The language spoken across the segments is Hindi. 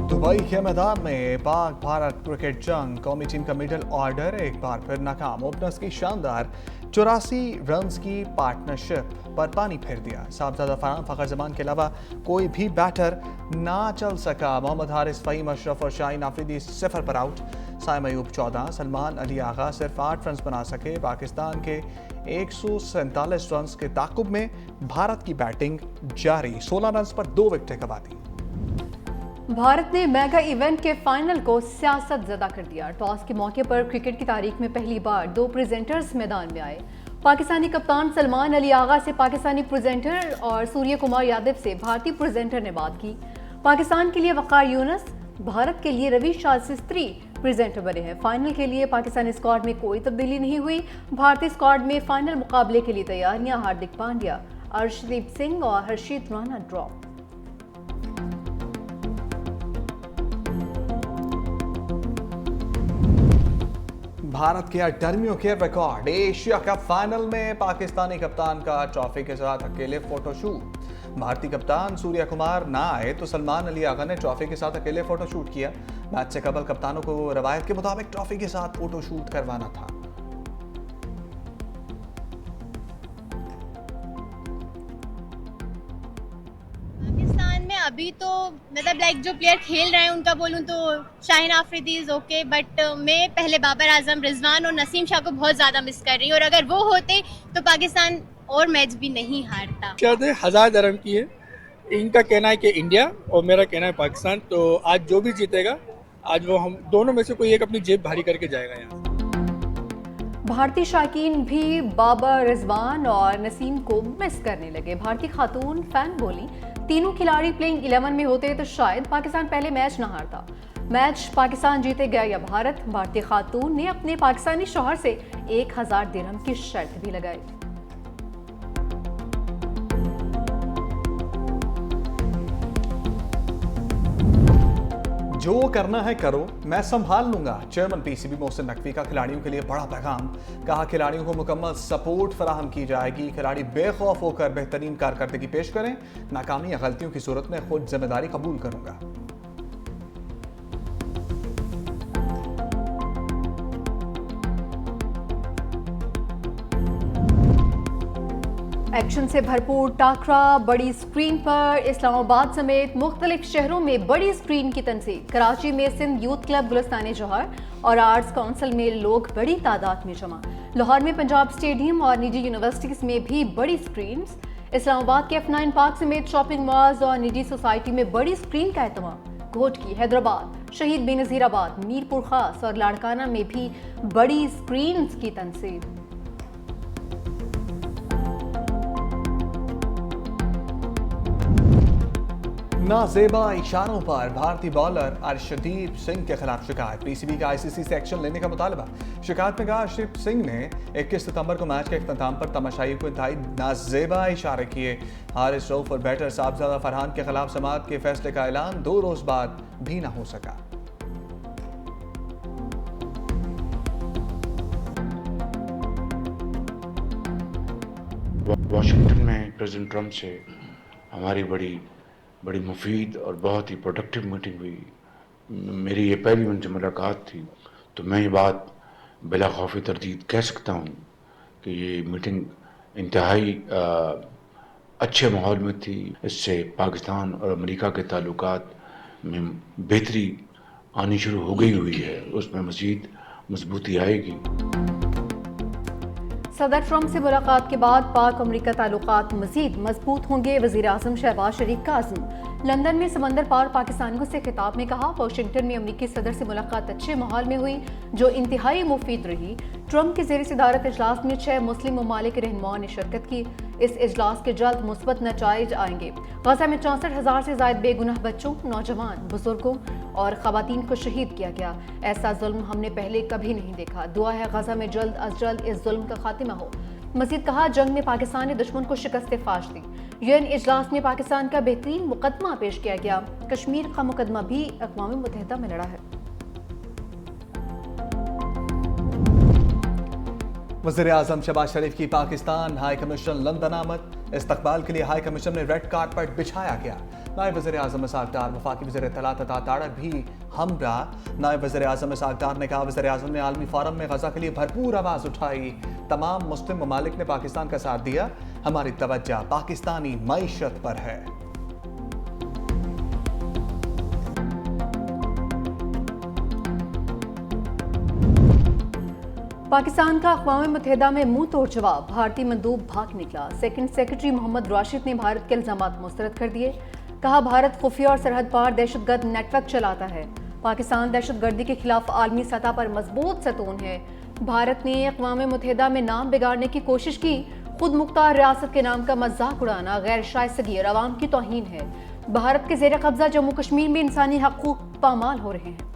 दुबई के मैदान में पाक भारत क्रिकेट जंग, कौमी टीम का मिडल ऑर्डर एक बार फिर नाकाम। ओपनर्स की शानदार 84 रन्स की पार्टनरशिप पर पानी फेर दिया। साहबजादा फरहान, फखर जमान के अलावा कोई भी बैटर ना चल सका। मोहम्मद हारिस, फहीम अशरफ और शाहीन आफरीदी 0 पर आउट। साइम अयूब 14, सलमान अली आगा सिर्फ 8 रन बना सके। पाकिस्तान के 147 रन के ताकुब में भारत की बैटिंग जारी। 16 रन पर 2 विकेटें गंवा दी। भारत ने मेगा इवेंट के फाइनल को सियासत ज़दा कर दिया। टॉस के मौके पर क्रिकेट की तारीख में पहली बार 2 प्रेजेंटर्स मैदान में आए। पाकिस्तानी कप्तान सलमान अली आगा से पाकिस्तानी प्रेजेंटर और सूर्य कुमार यादव से भारतीय प्रेजेंटर ने बात की। पाकिस्तान के लिए वक़ार यूनुस, भारत के लिए रवि शास्त्री प्रेजेंटर बने हैं। फाइनल के लिए पाकिस्तानी स्क्वाड में कोई तब्दीली नहीं हुई। भारतीय स्क्वाड में फाइनल मुकाबले के लिए तैयारियां। हार्दिक पांड्या, अर्शदीप सिंह और हर्षित राणा ड्रॉप। भारत के 18वीं के रिकॉर्ड। एशिया कप फाइनल में पाकिस्तानी कप्तान का ट्रॉफी के साथ अकेले फोटोशूट। भारतीय कप्तान सूर्य कुमार ना आए तो सलमान अली आगा ने ट्रॉफी के साथ अकेले फोटोशूट किया। मैच से कबल कप्तानों को रवायत के मुताबिक ट्रॉफी के साथ फोटोशूट करवाना था। अभी तो मतलब जो प्लेयर खेल रहे हैं उनका बोलूं तो Shaheen Afridi is okay, but मैं पहले बाबर आजम, रिजवान और नसीम शाह को बहुत ज़्यादा मिस कर रही हूँ। और अगर वो होते तो पाकिस्तान और मैच भी नहीं हारता। शायद 1000 रन की है। इनका कहना है कि इंडिया और मेरा कहना है पाकिस्तान। तो आज जो भी जीतेगा, आज वो हम दोनों में से कोई एक अपनी जेब भारी करके जाएगा। यहाँ भारतीय शाकीन भी बाबर, रिजवान और नसीम को मिस करने लगे। भारतीय खातून फैन बोली, तीनों खिलाड़ी प्लेइंग 11 में होते तो शायद पाकिस्तान पहले मैच न हारता। मैच पाकिस्तान जीतेगा या भारत? भारतीय खातून ने अपने पाकिस्तानी शौहर से 1000 दिरहम की शर्त भी लगाई। जो करना है करो, मैं संभाल लूंगा। चेयरमैन पीसीबी मोहसिन नकवी का खिलाड़ियों के लिए बड़ा पैगाम। कहा, खिलाड़ियों को मुकम्मल सपोर्ट फराहम की जाएगी। खिलाड़ी बेखौफ होकर बेहतरीन कारकर्दगी पेश करें। नाकामी या गलतियों की सूरत में खुद जिम्मेदारी कबूल करूंगा। एक्शन से भरपूर टाकरा बड़ी स्क्रीन पर। इस्लामाबाद समेत मुख्तलिफ शहरों में बड़ी स्क्रीन की तनसीब। कराची में सिंध यूथ क्लब गुलिस्तान जौहर और आर्ट्स काउंसिल में लोग बड़ी तादाद में जमा। लाहौर में पंजाब स्टेडियम और निजी यूनिवर्सिटीज में भी बड़ी स्क्रीन। इस्लामाबाद के F9 पार्क समेत शॉपिंग मॉल्स और निजी सोसाइटी में बड़ी स्क्रीन का एहतमाम। घोटकी, हैदराबाद, शहीद बेनज़ीराबाद, मीरपुर खास और लाड़काना में भी बड़ी स्क्रीन की तनसीब। नाजेबा इशारों पर भारतीय बॉलर अर्शदीप सिंह के खिलाफ शिकायत। पीसीबी का आईसीसी से एक्शन लेने का मुतालबा। शिकायत में कहा, अर्शदीप सिंह ने 21 सितंबर को मैच के इख्तिताम पर तमाशाइयों को इंतहाई नाजेबा इशारे किए। हारिस रऊफ और बैटर साहबजादा फरहान के खिलाफ समाअत के फैसले का ऐलान 2 रोज बाद भी न हो सका। वाशिंगटन में प्रेसिडेंट ट्रंप से हमारी बड़ी मुफीद और बहुत ही प्रोडक्टिव मीटिंग हुई। मेरी ये पहली उनसे मुलाकात थी, तो मैं ये बात बिला खौफ तरदीद कह सकता हूँ कि ये मीटिंग इंतहाई अच्छे माहौल में थी। इससे पाकिस्तान और अमेरिका के ताल्लुकात में बेहतरी आनी शुरू हो गई हुई है, उसमें मज़ीद मजबूती आएगी। सदर ट्रंप से मुलाकात के बाद पाक अमेरिका ताल्लुकात मजीद मजबूत होंगे। वज़ीर आज़म शहबाज शरीफ का अज़्म। लंदन में समंदर पार पाकिस्तानियों से खिताब में कहा, वाशिंगटन में अमेरिकी सदर से मुलाकात अच्छे माहौल में हुई जो इंतहाई मुफीद रही। ट्रंप के ज़ेर सदारत इजलास में 6 मुस्लिम ममालिक के रहनुमाओं ने शिरकत की। इस इजलास के जल्द मुस्बत नताइज आएंगे। गजा में 64,000 से ज़ायद बेगुनाह बच्चों, नौजवान, बुजुर्गों और ख़वातीन को शहीद किया गया। ऐसा जुल्म हमने पहले कभी नहीं देखा। दुआ है गजा में जल्द अज जल्द इस जुल्म का खात्मा हो। मज़ीद कहा, जंग में पाकिस्तान ने दुश्मन को शिकस्त फाश दी। यूएन इजलास में पाकिस्तान का बेहतरीन मुकदमा पेश किया गया। कश्मीर का मुकदमा भी अक़वाम मुत्तहिदा में लड़ा है। वज़ीर आज़म शहबाज शरीफ की पाकिस्तान हाई कमीशन लंदन आमद। इस्तकबाल के लिए हाई कमीशन में रेड कारपेट बिछाया गया। नायब वज़ीर आज़म इसहाक डार वफाकी वज़ीर इत्तलात अता तारक भी हमरा। नायब वज़ीर आज़म इसहाक डार ने कहा, वज़ीर आज़म ने आलमी फोरम में गजा के लिए भरपूर आवाज़ उठाई। तमाम मुस्लिम ममालिक ने पाकिस्तान का साथ दिया। हमारी तवज्जो पाकिस्तानी मईशत पर है। पाकिस्तान का अक़वाम मुत्तहिदा में मुंह तोड़ जवाब, भारतीय मंदूब भाग निकला। सेकंड सेक्रेटरी मोहम्मद राशिद ने भारत के इल्जामात मुस्तरद कर दिए। कहा, भारत खुफिया और सरहद पार दहशतगर्द नेटवर्क चलाता है। पाकिस्तान दहशतगर्दी के खिलाफ आलमी सतह पर मजबूत सतून है। भारत ने अक़वाम मुत्तहिदा में नाम बिगाड़ने की कोशिश की। खुद मुख्तार रियासत के नाम का मजाक उड़ाना गैर शाइस्तगी और अवाम की तौहीन है। भारत के ज़ेर कब्जा जम्मू कश्मीर में इंसानी हकूक़ पामाल हो रहे हैं।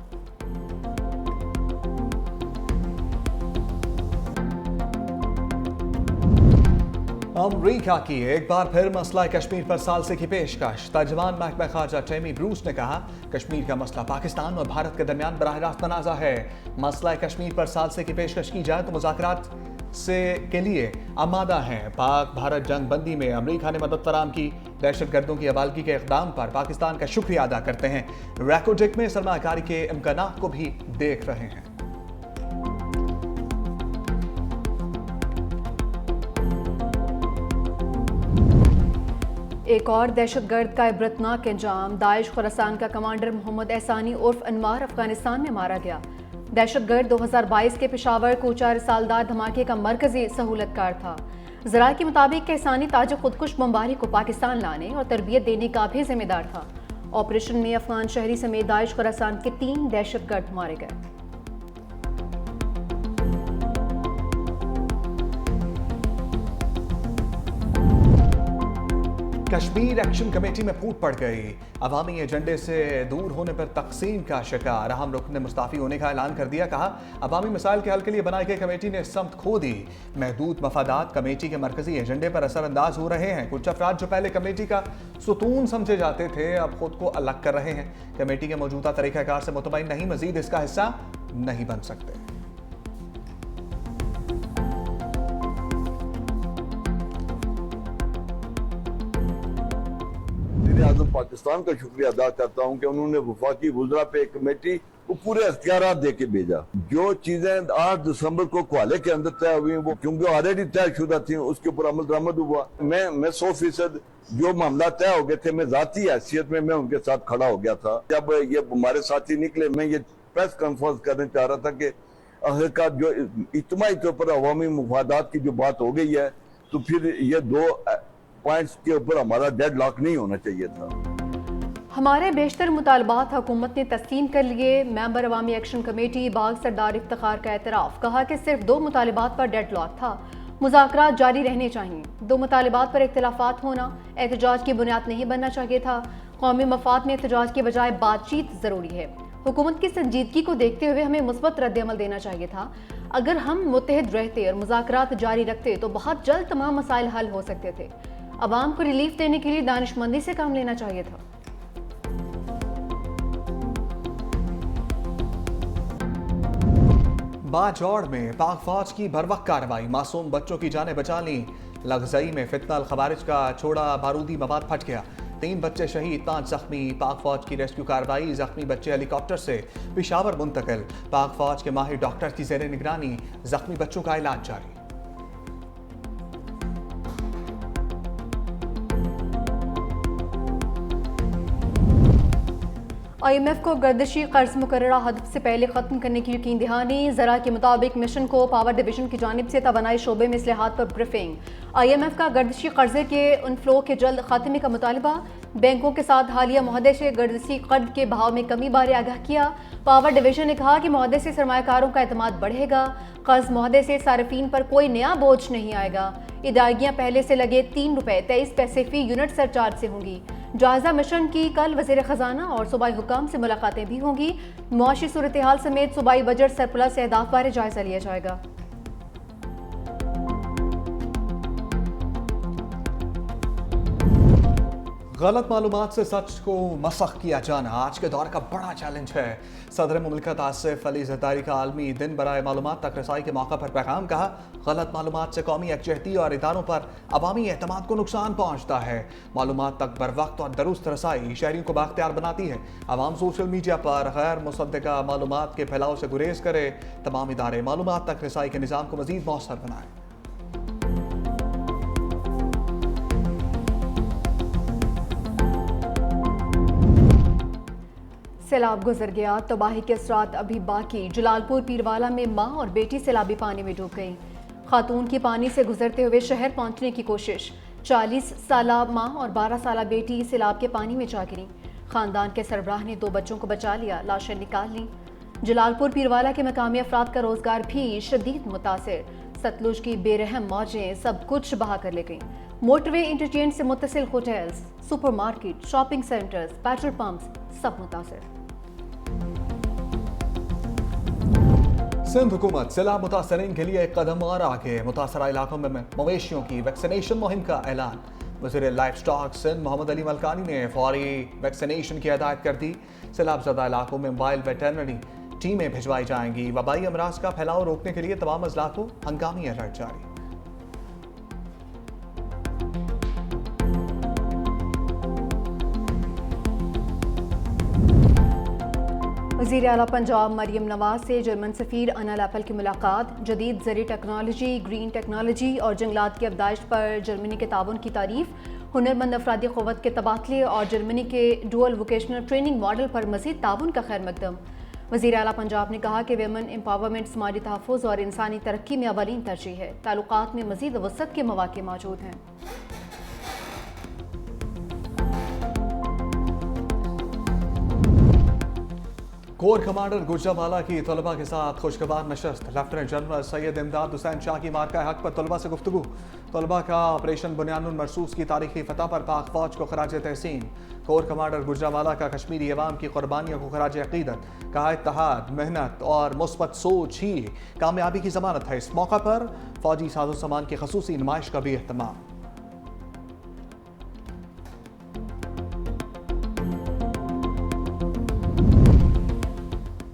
अमरीका की एक बार फिर मसला कश्मीर पर सालसे की पेशकश। तर्जमान महकमा खारजा टेमी ब्रूस ने कहा, कश्मीर का मसला पाकिस्तान और भारत के दरमियान बराह रास्त तनाज़ा है। मसला कश्मीर पर सालसे की पेशकश की जाए तो मुज़ाकरात के लिए आमादा हैं। पाक भारत जंग बंदी में अमरीका ने मदद फराम की। दहशतगर्दों की अबालगी के इक़दाम पर पाकिस्तान का शुक्रिया अदा करते हैं। रैकोटेक में सरमाकारी के इम्कानात को भी देख रहे हैं। एक और दहशतगर्द का इबरतनाक अंजाम, दाइश खुरासान का कमांडर मोहम्मद एहसानी उर्फ अनवार अफगानिस्तान में मारा गया। दहशतगर्द 2022 के पेशावर कोचार सालदार धमाके का मरकजी सहूलतकार था। ज़राए के मुताबिक एहसानी ताज खुदकुश बमबारी को पाकिस्तान लाने और तरबियत देने का भी जिम्मेदार था। ऑपरेशन में अफगान शहरी समेत दाइश खुरासान के 3 दहशतगर्द मारे गए। कश्मीर एक्शन कमेटी में फूट पड़ गई। अवामी एजेंडे से दूर होने पर तकसीम का शिकार। अहम रुकन ने मुस्ताफी होने का ऐलान कर दिया। कहा, अवामी मसाइल के हल के लिए बनाई गई कमेटी ने समत खो दी। महदूद मफादात कमेटी के मरकजी एजेंडे पर असरअंदाज हो रहे हैं। कुछ अफराद जो पहले कमेटी का सुतून समझे जाते थे, अब खुद को अलग कर रहे हैं। कमेटी के मौजूदा तरीक़ाकार से मुतमईन नहीं, मजीद इसका हिस्सा नहीं बन सकते। आज़म पाकिस्तान का शुक्रिया अदा करता हूँ कि उन्होंने वफाकी वुज़रा पे एक कमेटी को पूरे अख्तियार दे के भेजा। जो चीजें 8 दिसंबर को क्वाले के अंदर तय हुई वो क्योंकि ऑलरेडी तयशुदा थी, उसके ऊपर अमल दरामद हुआ। मैं 100% जो मामला तय हो गए थे, मैं जाती हैसियत में मैं उनके साथ खड़ा हो गया था। जब ये हमारे साथी निकले, मैं ये प्रेस कॉन्फ्रेंस करने चाह रहा था कि आखिरकार जो इज्तिमाई तौर पर अवामी मुफादात की जो बात हो गई है, तो फिर ये 2 पॉइंट्स के ऊपर हमारा डेड लॉक नहीं होना चाहिए था। हमारे बेशतर मुतालबात हुकूमत ने तस्लीम कर लिए। मेंबर अवामी एक्शन कमेटी बाग सरदार इफ्तिखार का एतराफ़। कहा कि सिर्फ 2 मुतालबात पर डेड लॉक था, मुज़ाकरात जारी रहने चाहिए। 2 मुतालबात पर इख्तिलाफात होना एहतजाज की बुनियाद नहीं बनना चाहिए था। कौमी मफाद में एहतजाज के बजाय बातचीत ज़रूरी है। हुकूमत की संजीदगी को देखते हुए हमें मुस्बत रद्द-ए-अमल देना चाहिए था। अगर हम मुत्तहिद रहते और मुज़ाकरात जारी रखते तो बहुत जल्द तमाम मसाइल हल हो सकते थे। अवाम को रिलीफ देने के लिए दानिशमंदी से काम लेना चाहिए था। बाजौड़ में पाक फौज की भरवक कार्रवाई, मासूम बच्चों की जानें बचा ली। लग्जई में फितना अल खवारिज का छोड़ा बारूदी मवाद फट गया। 3 बच्चे शहीद, 5 जख्मी। पाक फौज की रेस्क्यू कार्रवाई, जख्मी बच्चे हेलीकॉप्टर से पेशावर मुंतकिल। पाक फौज के माहिर डॉक्टर की ज़ेर निगरानी जख्मी बच्चों का इलाज जारी। IMF को गर्दिशी कर्ज मुकर्ररा हद से पहले खत्म करने की यकीन दहानी। ज़रा के मुताबिक मिशन को पावर डिवीजन की जानिब से तवानाई शोबे में इस्लाहात पर ब्रीफिंग। IMF का गर्दिशी कर्जे के इनफ्लो के जल्द खात्मे का मुतालबा। बैंकों के साथ हालिया मुआहदे से गर्दिशी कर्ज के बहाव में कमी बारे आगाह किया। पावर डिवीजन ने कहा कि मुआहदे से सरमायाकारों का एतमाद बढ़ेगा। कर्ज मुआहदे से सार्फिन पर कोई नया बोझ नहीं आएगा। अदायगियाँ पहले से लगे ₹3.23 फी यूनिट सरचार्ज से होंगी। जायजा मिशन की कल वज़ीर ख़जाना और सूबाई हुकाम से मुलाकातें भी होंगी। मुआशी सूरत हाल समेत सूबाई बजट सरप्लस अहदाफ बारे जायजा लिया जाएगा। गलत मालूमात से सच को मसख किया जाना आज के दौर का बड़ा चैलेंज है। सदर मुमलिकत आसिफ अली ज़रदारी का आलमी दिन बराए मालूमात तक रसाई के मौका पर पैगाम कहा, गलत मालूमात से कौमी यकजहती और इदारों पर अवामी एतमाद को नुकसान पहुँचता है। मालूमात तक बर वक्त और दुरुस्त रसाई शहरियों को बाख्तियार बनाती है। अवाम सोशल मीडिया पर गैर मुसद्दका मालूमात के फैलाव से गुरेज करे। तमाम इदारे मालूमात तक रसाई के निज़ाम को मज़ीद मौसर बनाएं। सैलाब गुजर गया, तबाही के असरात अभी बाकी। जलालपुर पीरवाला में मां और बेटी सैलाबी पानी में डूब गईं। खातून की पानी से गुजरते हुए शहर पहुंचने की कोशिश। 40 साला मां और 12 साला बेटी सैलाब के पानी में जा गिरी। खानदान के सरबराह ने 2 बच्चों को बचा लिया, लाशें निकाल लीं। जलालपुर पीरवाला के मकामी अफराद का रोजगार भी शदीद मुतासिर। सतलुज की बेरहम मौजें सब कुछ बहा कर ले गईं। मोटरवे इंटरचेंज से मुत्तसिल hotels, supermarket, shopping centres, petrol pumps सब मुतासिर। सिंध हुकूमत सैलाब मुतासरीन के लिए एक कदम और आगे। मुतासरा इलाकों में मवेशियों की वैक्सीनेशन मुहिम का ऐलान। वज़ीर लाइफ स्टॉक सिंध मोहम्मद अली मलकानी ने फौरी वैक्सीनेशन की हिदायत कर दी। सैलाब ज़दा इलाकों में मोबाइल वेटरनरी टीमें भिजवाई जाएंगी। वबाई अमराज का फैलाव रोकने के लिए तमाम अजला को हंगामी अलर्ट जारी। वज़ीर आला पंजाब मरियम नवाज से जर्मन सफ़ीर अना लैपल की मुलाकात। जदीद ज़री टेक्नोलॉजी, ग्रीन टेक्नोलॉजी और जंगलात की अफदाइश पर जर्मनी के ताउन की तारीफ। हुनरमंद अफरादी क़ुव्वत के तबादले और जर्मनी के डुअल वोकेशनल ट्रेनिंग मॉडल पर मज़ीद ताउन का खैर मकदम। वज़ीर आला पंजाब ने कहा कि वेमन एम्पावरमेंट समाजी तहफ़्फ़ुज़ और इंसानी तरक्की में अवलीन तरजीह है। ताल्लुकात में मज़ीद वसअत के मौक़े मौजूद हैं। कोर कमांडर गुजरावाला की तलबा के साथ खुशगवार नशस्त। लेफ्टिनेंट जनरल सैयद इमदाद हुसैन शाह की मार्का हक पर तलबा से गुफ्तगू। तलबा का ऑपरेशन बुनियानुल मरसूस की तारीखी फतह पर पाक फौज को खराज तहसीन। कोर कमांडर गुजरावाला का कश्मीरी अवाम की कुर्बानियों को खराज अकीदत। कहा, इत्तेहाद, मेहनत और मुस्बत सोच ही कामयाबी की जमानत है। इस मौका पर फौजी साजो सामान की खसूसी नुमाइश का भी एहतमाम।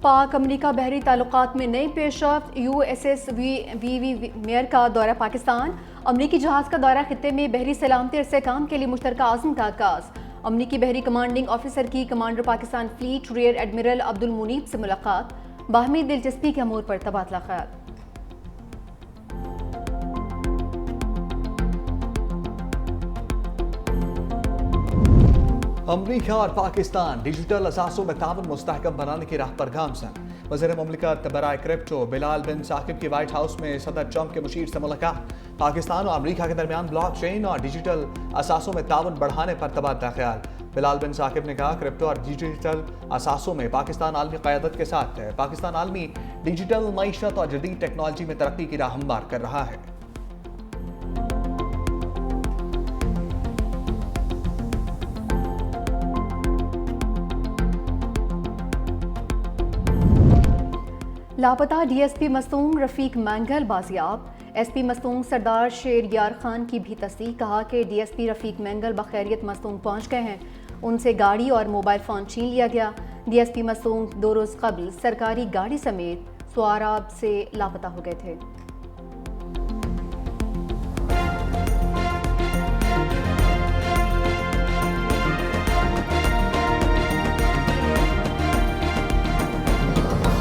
पाक अमरीका बहरी ताल्लुकात में नई पेशरफ्त। USS वी मेयर का दौरा पाकिस्तान। अमरीकी जहाज़ का दौरा खित्ते में बहरी सलामती और इस्तेहकाम के लिए मुश्तरका आज़म का आगाज़। अमरीकी बहरी कमांडिंग ऑफिसर की commander Pakistan fleet rear admiral Abdul Munib से मुलाकात। बाहमी दिलचस्पी के अमूर पर तबादला ख्याल। अमरीका और पाकिस्तान डिजिटल असासों में ताउन मुस्तहकम बनाने की राह पर गामजन। वज़ीर मुमलिकत बराए क्रिप्टो बिलाल बिन साकिब की व्हाइट हाउस में सदर ट्रंप के मुशीर से मुलाकात। पाकिस्तान और अमरीका के दरमियान ब्लॉकचेन और डिजिटल असासों में ताउन बढ़ाने पर तबादला ख्याल। बिलाल बिन साकिब ने कहा, क्रिप्टो और डिजिटल असासों में पाकिस्तान आलमी क़यादत के साथ है। पाकिस्तान आलमी डिजिटल मईशत और जदीद टेक्नोलॉजी में तरक्की की राह हमवार कर रहा है। लापता DSP मस्तूंग रफीक मैंगल बाजियाब। SP मस्तूंग सरदार शेर यार खान की भी तस्दीक। कहा कि DSP रफीक मैंगल बखैरियत मस्तूंग पहुंच गए हैं। उनसे गाड़ी और मोबाइल फ़ोन छीन लिया गया। DSP मस्तूंग 2 रोज़ कबल सरकारी गाड़ी समेत स्वाराब से लापता हो गए थे।